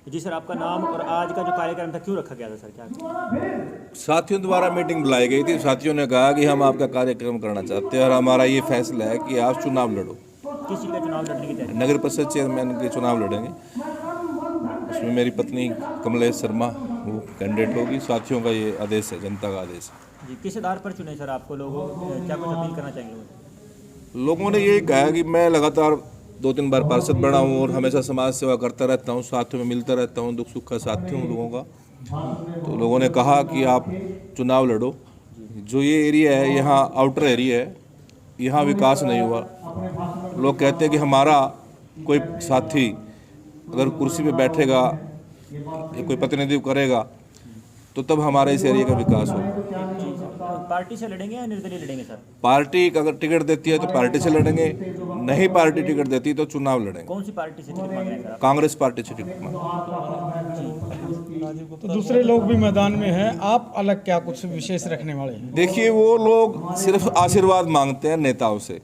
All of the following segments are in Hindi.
जी सर, आपका नाम और आज का जो कार्यक्रम था क्यों रखा गया था सर, क्या? साथियों द्वारा मीटिंग बुलाई गई थी। साथियों ने कहा कि हम आपका कार्यक्रम करना चाहते हैं और हमारा ये फैसला है कि आप चुनाव लड़ो। किस चीज़ का चुनाव लड़ने की तैयारी? नगर परिषद चेयरमैन के चुनाव लड़ेंगे। उसमें मेरी पत्नी कमलेश शर्मा वो कैंडिडेट होगी। साथियों का ये आदेश है, जनता का आदेश है। जी, किस आधार पर चुने सर आपको लोगों? क्या कुछ अपील करना चाहेंगे लोगों? लोगों ने यही कहा कि मैं लगातार 2-3 बार पार्षद बना हूँ और हमेशा समाज सेवा करता रहता हूँ, साथियों में मिलता रहता हूँ, दुख सुख का साथी हूँ लोगों का। तो लोगों ने कहा कि आप चुनाव लड़ो। जो ये एरिया है, यहाँ आउटर एरिया है, यहाँ विकास नहीं हुआ। लोग कहते हैं कि हमारा कोई साथी अगर कुर्सी पे बैठेगा या कोई प्रतिनिधित्व करेगा तो तब हमारे इस एरिया का विकास होगा। जी सर, पार्टी से लड़ेंगे या निर्दलीय लड़ेंगे सर? पार्टी अगर टिकट देती है तो पार्टी से लड़ेंगे, नहीं पार्टी टिकट देती तो चुनाव लड़ेंगे। कौन सी पार्टी से टिकट मांग रहे हैं सर आप? कांग्रेस पार्टी से टिकट मांगे। तो दूसरे लोग भी मैदान में हैं, आप अलग क्या कुछ विशेष रखने वाले हैं? देखिए, वो लोग सिर्फ आशीर्वाद मांगते हैं नेताओं से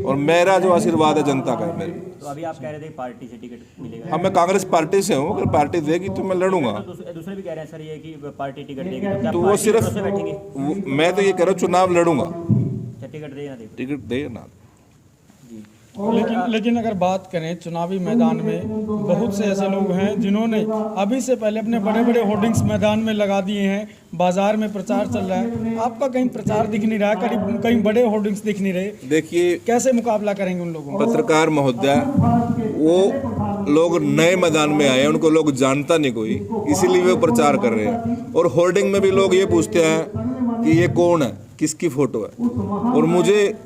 और मेरा जो आशीर्वाद है जनता का है मेरे। तो अभी आप कह रहे थे पार्टी से टिकट मिलेगा। हाँ, मैं कांग्रेस पार्टी से हूँ। अगर पार्टी देगी तो मैं लड़ूंगा। दूसरे भी कह रहे हैं सर ये कि पार्टी टिकट देगी, तो क्या तो वो पार्टी सिर्फ से बैठेंगे? मैं तो ये कह रहा हूँ चुनाव लड़ूंगा, अच्छा, टिकट दे या ना दे? टिकट दे ना। जी। लेकिन अगर बात करें चुनावी मैदान में, बहुत से ऐसे लोग हैं जिन्होंने अभी से पहले अपने बड़े बड़े होर्डिंग्स मैदान में लगा दिए हैं, बाजार में प्रचार चल रहा है, आपका कहीं प्रचार दिख नहीं रहा, कहीं बड़े होर्डिंग्स दिख नहीं रहे। देखिए, कैसे मुकाबला करेंगे उन लोगों का? पत्रकार महोदय, वो लोग नए मैदान में आए, उनको लोग जानता नहीं कोई, इसीलिए वो प्रचार कर रहे हैं। और होर्डिंग में भी लोग ये पूछते हैं कि ये कौन है, किसकी फोटो है। और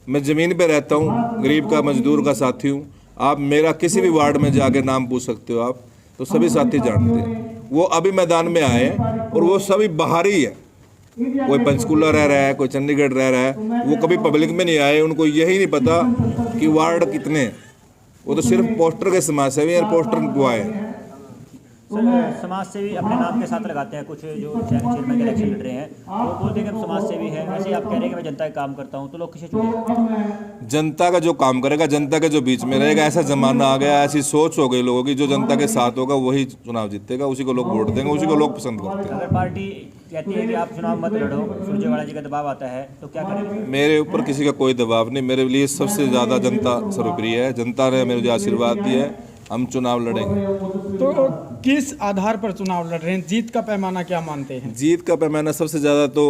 मैं ज़मीन पे रहता हूँ, गरीब का मजदूर का साथी हूँ। आप मेरा किसी भी वार्ड में जाके नाम पूछ सकते हो आप, तो सभी साथी जानते हैं। वो अभी मैदान में आए हैं और वो सभी बाहरी है। कोई पंचकूला रह रहा है, कोई चंडीगढ़ रह रहा है, वो कभी पब्लिक में नहीं आए। उनको यही नहीं पता कि वार्ड कितने हैं। वो तो सिर्फ पोस्टर के समाज सेवी और पोस्टर बुआए हैं। सर, समाज सेवी अपने नाम के साथ लगाते हैं कुछ जो चेयरमैन के इलेक्शन लड़ रहे हैं, वो बोलते हैं कि हम समाज सेवी हैं। वैसे ही आप कह रहे हैं कि मैं जनता का काम करता हूं, तो लोग किसे चुनेंगे? जनता का जो काम करेगा, जनता के जो बीच में रहेगा। ऐसा जमाना आ गया, ऐसी सोच हो गई लोगों की, जो जनता के साथ होगा वही चुनाव जीतेगा, उसी को लोग वोट देंगे, उसी को लोग पसंद करते हैं। अगर पार्टी कहती है कि आप चुनाव मत लड़ो, सुरजेवाला जी का दबाव आता है, तो क्या करेंगे? मेरे ऊपर किसी का कोई दबाव नहीं। मेरे लिए सबसे ज़्यादा जनता सर्वप्रिय है। जनता ने मुझे आशीर्वाद दिया है, हम चुनाव लड़ेंगे। तो किस आधार पर चुनाव लड़ रहे हैं? जीत का पैमाना क्या मानते हैं? जीत का पैमाना सबसे ज़्यादा तो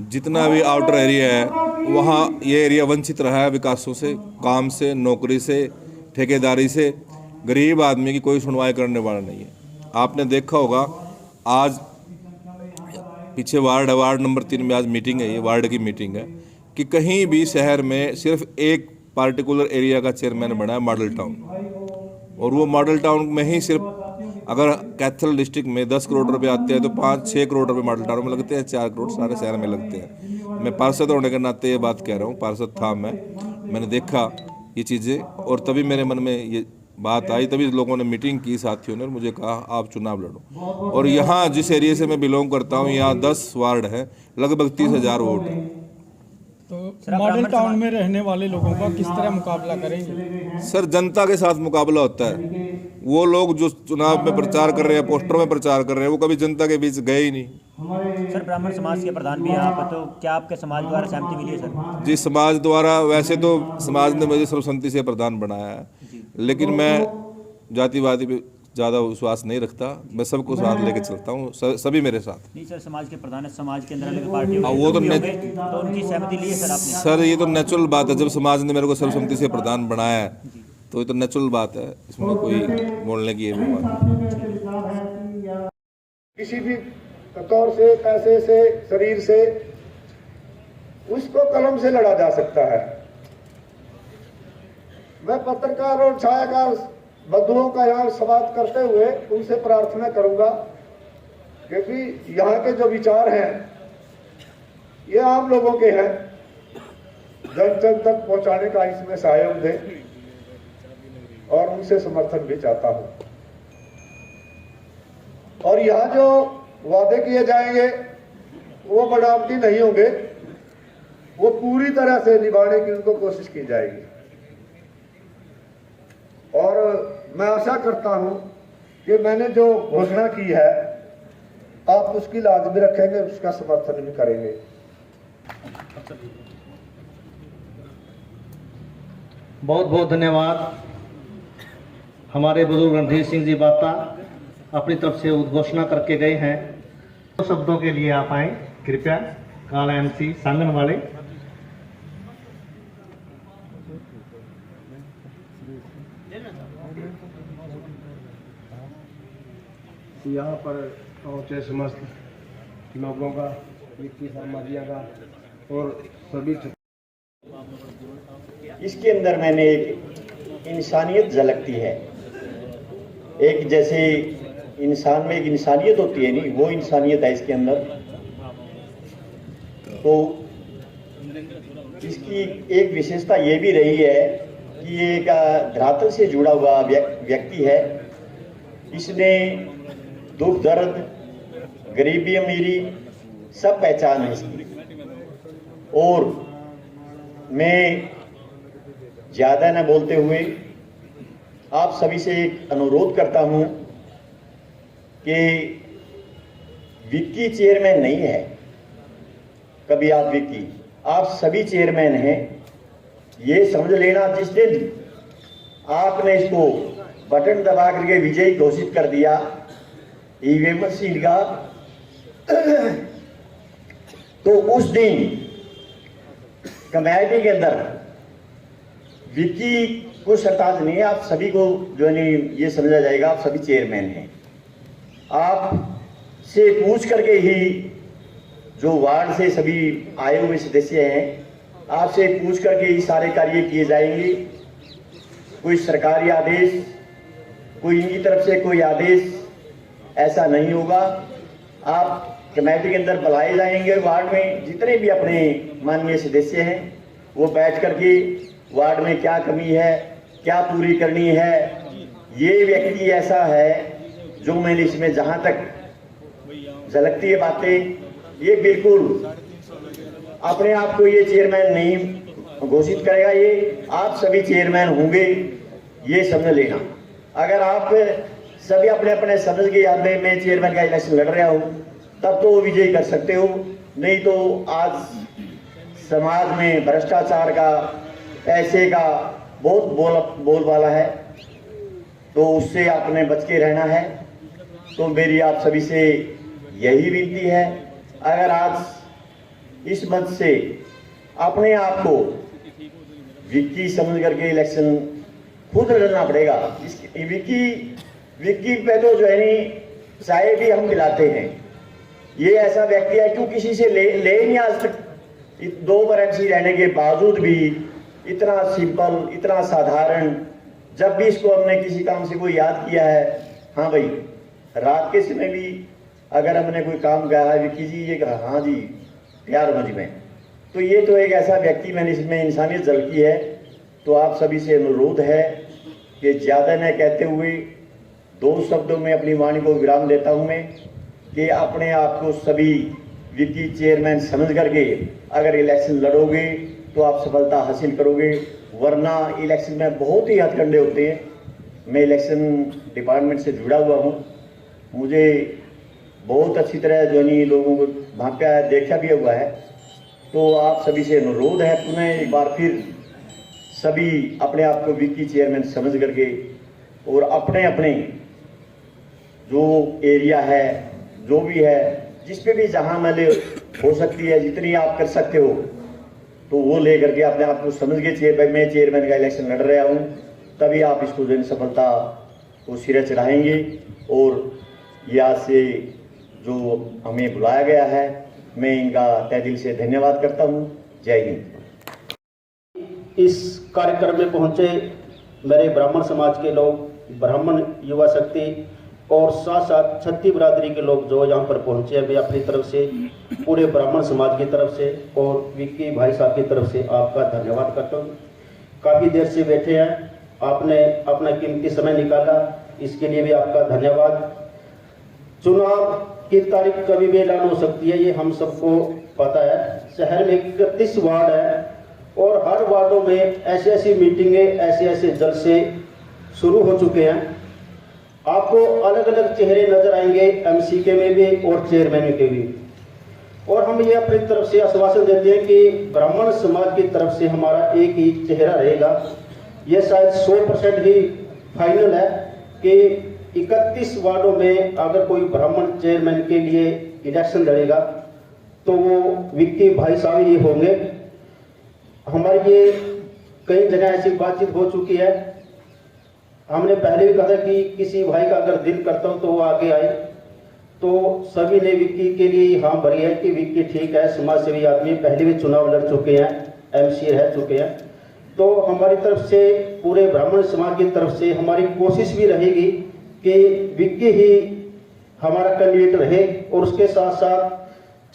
जितना भी आउटर एरिया है, वहाँ ये एरिया वंचित रहा है विकासों से, काम से, नौकरी से, ठेकेदारी से। गरीब आदमी की कोई सुनवाई करने वाला नहीं है। आपने देखा होगा, आज पीछे वार्ड नंबर 3 में आज मीटिंग है, ये वार्ड की मीटिंग है, कि कहीं भी शहर में सिर्फ एक पार्टिकुलर एरिया का चेयरमैन बना है, मॉडल टाउन। और वो मॉडल टाउन में ही सिर्फ, अगर कैथल डिस्ट्रिक्ट में 10 करोड़ रुपए आते हैं तो 5-6 करोड़ रुपए मॉडल टाउन में लगते हैं, 4 करोड़ सारे शहर में लगते हैं। मैं पार्षद होने के नाते ये बात कह रहा हूँ, पार्षद था मैंने देखा ये चीज़ें, और तभी मेरे मन में ये बात आई, तभी लोगों ने मीटिंग की, साथियों ने, और मुझे कहा आप चुनाव लड़ो। और यहाँ जिस एरिया से मैं बिलोंग करता हूँ, यहाँ 10 वार्ड हैं, लगभग 30,000 वोट हैं। तो मॉडल टाउन में रहने वाले लोगों का किस तरह मुकाबला करेंगे? सर, जनता के साथ मुकाबला होता है। वो लोग जो चुनाव में प्रचार कर रहे हैं, पोस्टरों में प्रचार कर रहे हैं, वो कभी जनता के बीच गए ही नहीं। सर, ब्राह्मण समाज के प्रधान भी हैं आप, तो क्या आपके समाज द्वारा सहमति मिली है सर? जी, समाज द्वारा, वैसे तो समाज ने मुझे सर्वसम्मति से प्रधान बनाया है, लेकिन मैं जातिवादी पे ज़्यादा विश्वास नहीं रखता। मैं सबको साथ लेके चलता हूँ, सभी मेरे साथ। नहीं सर, समाज के प्रधान है, समाज के अंदर अलग पार्टी वो तो तो उनकी सहमति ली है सर आपने? सर, ये तो नेचुरल बात है। जब समाज ने मेरे को सर्वसम्मति से प्रधान बनाया है तो ये तो नेचुरल बात है, इसमें कोई बोलने की ये बात नहीं। किसी भी तौर से, पैसे से, शरीर से, उसको कलम से लड़ा जा सकता है। मैं पत्रकार और छायाकार बंधुओं का यहाँ समाप्त करते हुए उनसे प्रार्थना करूंगा, क्योंकि यहाँ के जो विचार हैं ये आम लोगों के हैं, जन जन तक पहुंचाने का इसमें सहयोग दें, और उनसे समर्थन भी चाहता हूं। और यहाँ जो वादे किए जाएंगे वो बनावटी नहीं होंगे, वो पूरी तरह से निभाने की उनको कोशिश की जाएगी। और मैं आशा करता हूं कि मैंने जो घोषणा की है आप उसकी लाजमी रखेंगे, उसका समर्थन भी करेंगे। बहुत बहुत धन्यवाद। हमारे बुजुर्ग रणधीर सिंह जी बाता अपनी तरफ से उद्घोषणा करके गए हैं। दो शब्दों के लिए आप आए कृपया, काला एमसी सांगन वाले। यहाँ पर पहुँचे समस्त लोगों का, वित्तीय सामाजिया का और सभी इसके अंदर मैंने एक इंसानियत झलकती है। एक जैसे इंसान में एक इंसानियत होती है नहीं, वो इंसानियत है इसके अंदर। तो इसकी एक विशेषता ये भी रही है कि ये एक धरातल से जुड़ा हुआ व्यक्ति है। इसने दुख दर्द, गरीबी अमीरी सब पहचान है इसकी। और मैं ज़्यादा न बोलते हुए आप सभी से एक अनुरोध करता हूं कि विक्की चेयरमैन नहीं है कभी आप विक्की, आप सभी चेयरमैन हैं। ये समझ लेना जिस दिन आपने इसको बटन दबा करके विजयी घोषित कर दिया ईवीएम मशीन का, तो उस दिन कमेटी के अंदर विक्की को सरताज नहीं है, आप सभी को जो है ये समझा जाएगा आप सभी चेयरमैन हैं। आप से पूछ करके ही जो वार्ड से सभी आए हुए सदस्य हैं, आपसे पूछ करके ही सारे कार्य किए जाएंगे। कोई सरकारी आदेश, कोई इनकी तरफ से कोई आदेश ऐसा नहीं होगा। आप कमेटी के अंदर बुलाए जाएंगे। वार्ड में जितने भी अपने माननीय सदस्य हैं वो बैठ करके वार्ड में क्या कमी है, क्या पूरी करनी है। ये व्यक्ति ऐसा है जो मैंने इसमें जहां तक झलकती है बातें, ये बिल्कुल अपने आप को ये चेयरमैन नहीं घोषित करेगा। ये आप सभी चेयरमैन होंगे, ये समझ लेना। अगर आप सभी अपने अपने समझ के याद में मैं चेयरमैन का इलेक्शन लड़ रहा हूँ तब तो विजयी कर सकते हो, नहीं तो आज समाज में भ्रष्टाचार का, पैसे का बहुत बोलबाला है, तो उससे आपने बच के रहना है। तो मेरी आप सभी से यही विनती है, अगर आज इस मंच से अपने आप को विक्की समझ करके इलेक्शन खुद लड़ना पड़ेगा। विक्की पे तो जो है नहीं चाय भी हम मिलाते हैं। ये ऐसा व्यक्ति है क्यों किसी से ले नहीं आज तक, 2 बार एमसी रहने के बावजूद भी इतना सिंपल, इतना साधारण। जब भी इसको हमने किसी काम से कोई याद किया है, हाँ भाई रात के समय भी अगर हमने कोई काम कहा है विक्की जी, ये कहा हाँ जी प्यार मज में। तो ये तो एक ऐसा व्यक्ति मैंने इसमें इंसानियत झलकी है। तो आप सभी से अनुरोध है कि ज़्यादा न कहते हुए 2 शब्दों में अपनी वाणी को विराम देता हूँ मैं, कि अपने आप को सभी विक्की चेयरमैन समझ करके अगर इलेक्शन लड़ोगे तो आप सफलता हासिल करोगे, वरना इलेक्शन में बहुत ही हथकंडे होते हैं। मैं इलेक्शन डिपार्टमेंट से जुड़ा हुआ हूँ, मुझे बहुत अच्छी तरह जो नहीं लोगों को भांपा है, देखा भी हुआ है। तो आप सभी से अनुरोध है पुनः एक बार फिर सभी अपने आप को विक्की चेयरमैन समझ करके और अपने अपने जो एरिया है, जो भी है, जिस पे भी जहां मैले हो सकती है, जितनी आप कर सकते हो तो वो ले करके अपने आप को समझ के मैं चेयरमैन का इलेक्शन लड़ रहा हूँ, तभी आप इसको जो सफलता को सिरे चढ़ाएंगे। और यहाँ से जो हमें बुलाया गया है, मैं इनका तहे दिल से धन्यवाद करता हूँ। जय हिंद। इस कार्यक्रम में पहुंचे मेरे ब्राह्मण समाज के लोग, ब्राह्मण युवा शक्ति और साथ साथ छत्ती बिरादरी के लोग जो यहाँ पर पहुंचे हैं, मैं अपनी तरफ से, पूरे ब्राह्मण समाज की तरफ से और विक्की भाई साहब की तरफ से आपका धन्यवाद करता हूँ। काफ़ी देर से बैठे हैं, आपने अपना कीमती समय निकाला, इसके लिए भी आपका धन्यवाद। चुनाव की तारीख कभी भी ऐलान हो सकती है, ये हम सबको पता है। शहर में 31 वार्ड है और हर वार्डों में ऐसी ऐसी मीटिंगें, ऐसे ऐसे जलसे शुरू हो चुके हैं। आपको अलग अलग चेहरे नजर आएंगे, एमसी के में भी और चेयरमैन के भी। और हम ये अपनी तरफ से आश्वासन देते हैं कि ब्राह्मण समाज की तरफ से हमारा एक ही चेहरा रहेगा। ये शायद 100% ही फाइनल है कि 31 वार्डों में अगर कोई ब्राह्मण चेयरमैन के लिए इलेक्शन लड़ेगा तो वो विक्की भाई साहब ही होंगे। हमारी ये कई जगह ऐसी बातचीत हो चुकी है। हमने पहले भी कहा था कि किसी भाई का अगर दिल करता हो तो वो आगे आए, तो सभी ने विक्की के लिए हाँ भरी है कि विक्की ठीक है, समाज सेवी आदमी, पहले भी चुनाव लड़ चुके हैं, एमसी रह चुके हैं। तो हमारी तरफ से, पूरे ब्राह्मण समाज की तरफ से हमारी कोशिश भी रहेगी कि विक्की ही हमारा कैंडिडेट रहे। और उसके साथ साथ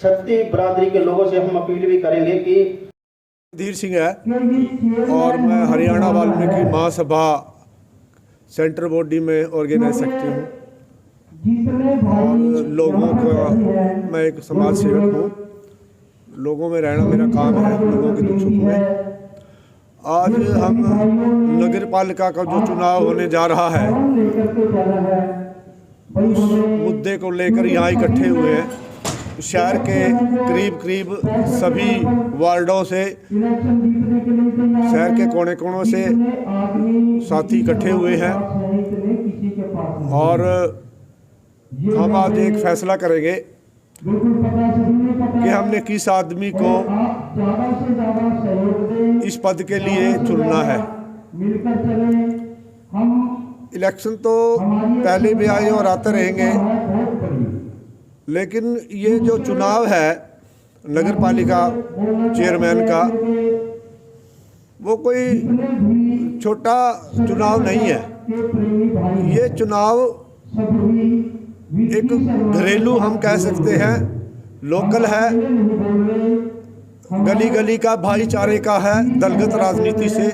छत्ती बिरादरी के लोगों से हम अपील भी करेंगे कि धीर सिंह है और मैं हरियाणा वाल्मीकि महासभा सेंट्रल बॉडी में ऑर्गेनाइज सेक्रेटरी हूँ और लोगों का मैं एक समाज सेवक हूँ। लोगों में रहना मेरा काम है, लोगों के दुख सुख में। आज हम नगर पालिका का जो चुनाव होने जा रहा है उस मुद्दे को लेकर यहाँ इकट्ठे हुए हैं। शहर के करीब सभी वार्डों से, शहर के कोने कोनों से साथी इकट्ठे हुए हैं और हम आज एक फैसला करेंगे कि हमने किस आदमी को इस पद के लिए चुनना है। इलेक्शन तो पहले भी आए और आते रहेंगे, लेकिन ये जो चुनाव है नगर पालिका चेयरमैन का, वो कोई छोटा चुनाव नहीं है। ये चुनाव एक घरेलू हम कह सकते हैं, लोकल है, गली गली का, भाईचारे का है, दलगत राजनीति से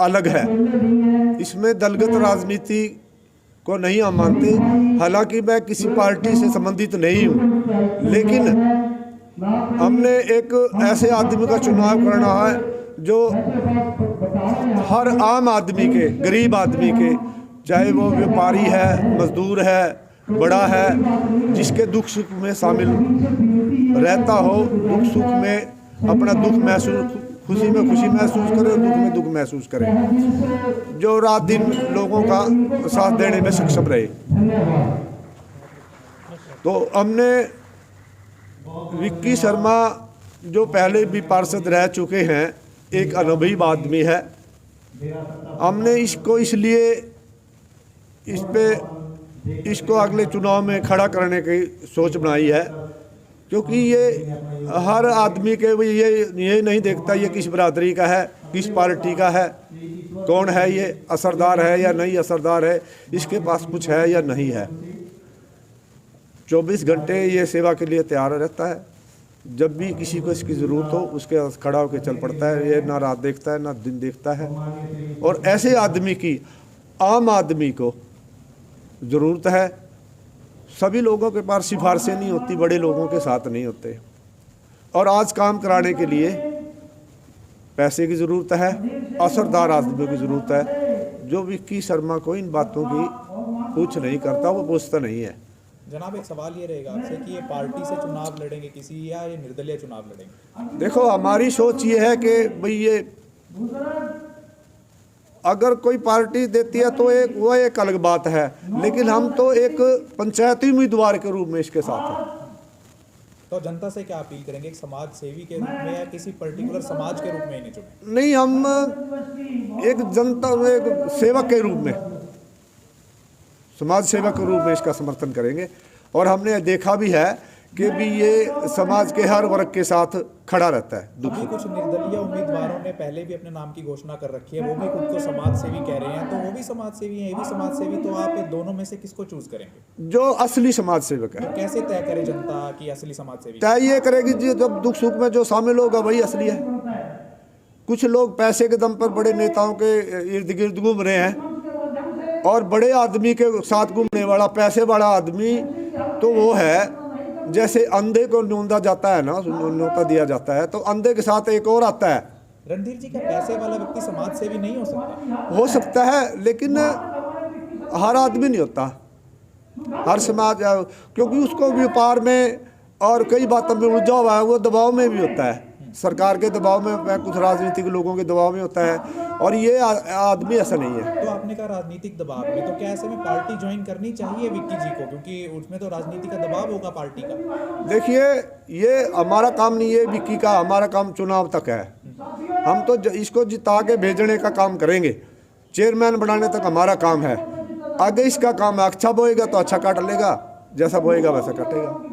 अलग है। इसमें दलगत राजनीति को नहीं हम मानते। हालांकि मैं किसी पार्टी से संबंधित नहीं हूँ, लेकिन हमने एक ऐसे आदमी का चुनाव करना है जो हर आम आदमी के, गरीब आदमी के, चाहे वो व्यापारी है, मजदूर है, बड़ा है, जिसके दुख सुख में शामिल रहता हो, दुख सुख में अपना दुख महसूस, खुशी में खुशी महसूस करे, दुख में दुख महसूस करे, जो रात दिन लोगों का साथ देने में सक्षम रहे। तो हमने विक्की शर्मा जो पहले भी पार्षद रह चुके हैं, एक अनुभवी आदमी है। हमने इसको इसलिए इसको अगले चुनाव में खड़ा करने की सोच बनाई है, क्योंकि ये हर आदमी के ये नहीं देखता ये किस बिरादरी का है, किस पार्टी का है, कौन है, ये असरदार है या नहीं असरदार है, इसके पास कुछ है या नहीं है। 24 घंटे ये सेवा के लिए तैयार रहता है। जब भी किसी को इसकी ज़रूरत हो उसके खड़ा होकर चल पड़ता है। ये ना रात देखता है ना दिन देखता है। और ऐसे आदमी की, आम आदमी को ज़रूरत है। सभी लोगों के पास सिफारिशें नहीं होती, बड़े लोगों के साथ नहीं होते। और आज काम कराने के लिए पैसे की ज़रूरत है, असरदार आदमियों की ज़रूरत है। जो विक्की शर्मा को इन बातों की कुछ नहीं करता, वो पूछता नहीं है। जनाब, एक सवाल ये रहेगा आपसे कि ये पार्टी से चुनाव लड़ेंगे किसी, या ये निर्दलीय चुनाव लड़ेंगे? देखो, हमारी सोच ये है कि भाई ये अगर कोई पार्टी देती है तो वो एक अलग बात है, लेकिन हम तो एक पंचायती उम्मीदवार के रूप में इसके साथ हैं। तो जनता से क्या अपील करेंगे, एक समाज सेवी के रूप में या किसी पर्टिकुलर समाज के रूप में इन्हें चुने? नहीं, हम एक जनता, एक सेवक के रूप में, समाज सेवक के रूप में इसका समर्थन करेंगे। और हमने देखा भी है कि भी ये समाज के हर वर्ग के साथ खड़ा रहता है। अभी कुछ निर्दलीय उम्मीदवारों ने पहले भी अपने नाम की घोषणा कर रखी है, वो भी खुद को समाज सेवी कह रहे हैं, तो वो भी समाज सेवी हैं, ये भी समाज सेवी, तो आप दोनों में से किसको चूज करेंगे? जो असली समाज सेवक है। तो कैसे तय करे जनता कि असली समाज सेवी? तय ये करेगी जी, जब दुख सुख में जो शामिल होगा वही असली है। कुछ लोग पैसे के दम पर बड़े नेताओं के इर्द गिर्द घूम रहे हैं, और बड़े आदमी के साथ घूमने वाला पैसे वाला आदमी तो वो है जैसे अंधे को न्योता जाता है ना, न्योता दिया जाता है, तो अंधे के साथ एक और आता है। रणधीर जी, क्या पैसे वाला व्यक्ति समाज सेवी नहीं हो सकता? हो सकता है, लेकिन हर आदमी नहीं होता। हर समाज क्योंकि उसको व्यापार में और कई बातों में उलझा हुआ है, वो दबाव में भी होता है, सरकार के दबाव में, कुछ राजनीतिक लोगों के दबाव में होता है, और ये आदमी ऐसा नहीं है। तो आपने कहा राजनीतिक दबाव में, तो क्या ऐसे में पार्टी ज्वाइन करनी चाहिए विक्की जी को, क्योंकि उसमें तो राजनीति का दबाव होगा पार्टी का? देखिए, ये हमारा काम नहीं है विक्की का, हमारा काम चुनाव तक है। हम तो इसको जिता के भेजने का काम करेंगे, चेयरमैन बनाने तक हमारा काम है। आगे इसका काम है, अच्छा बोएगा तो अच्छा काट लेगा, जैसा बोएगा वैसा कटेगा।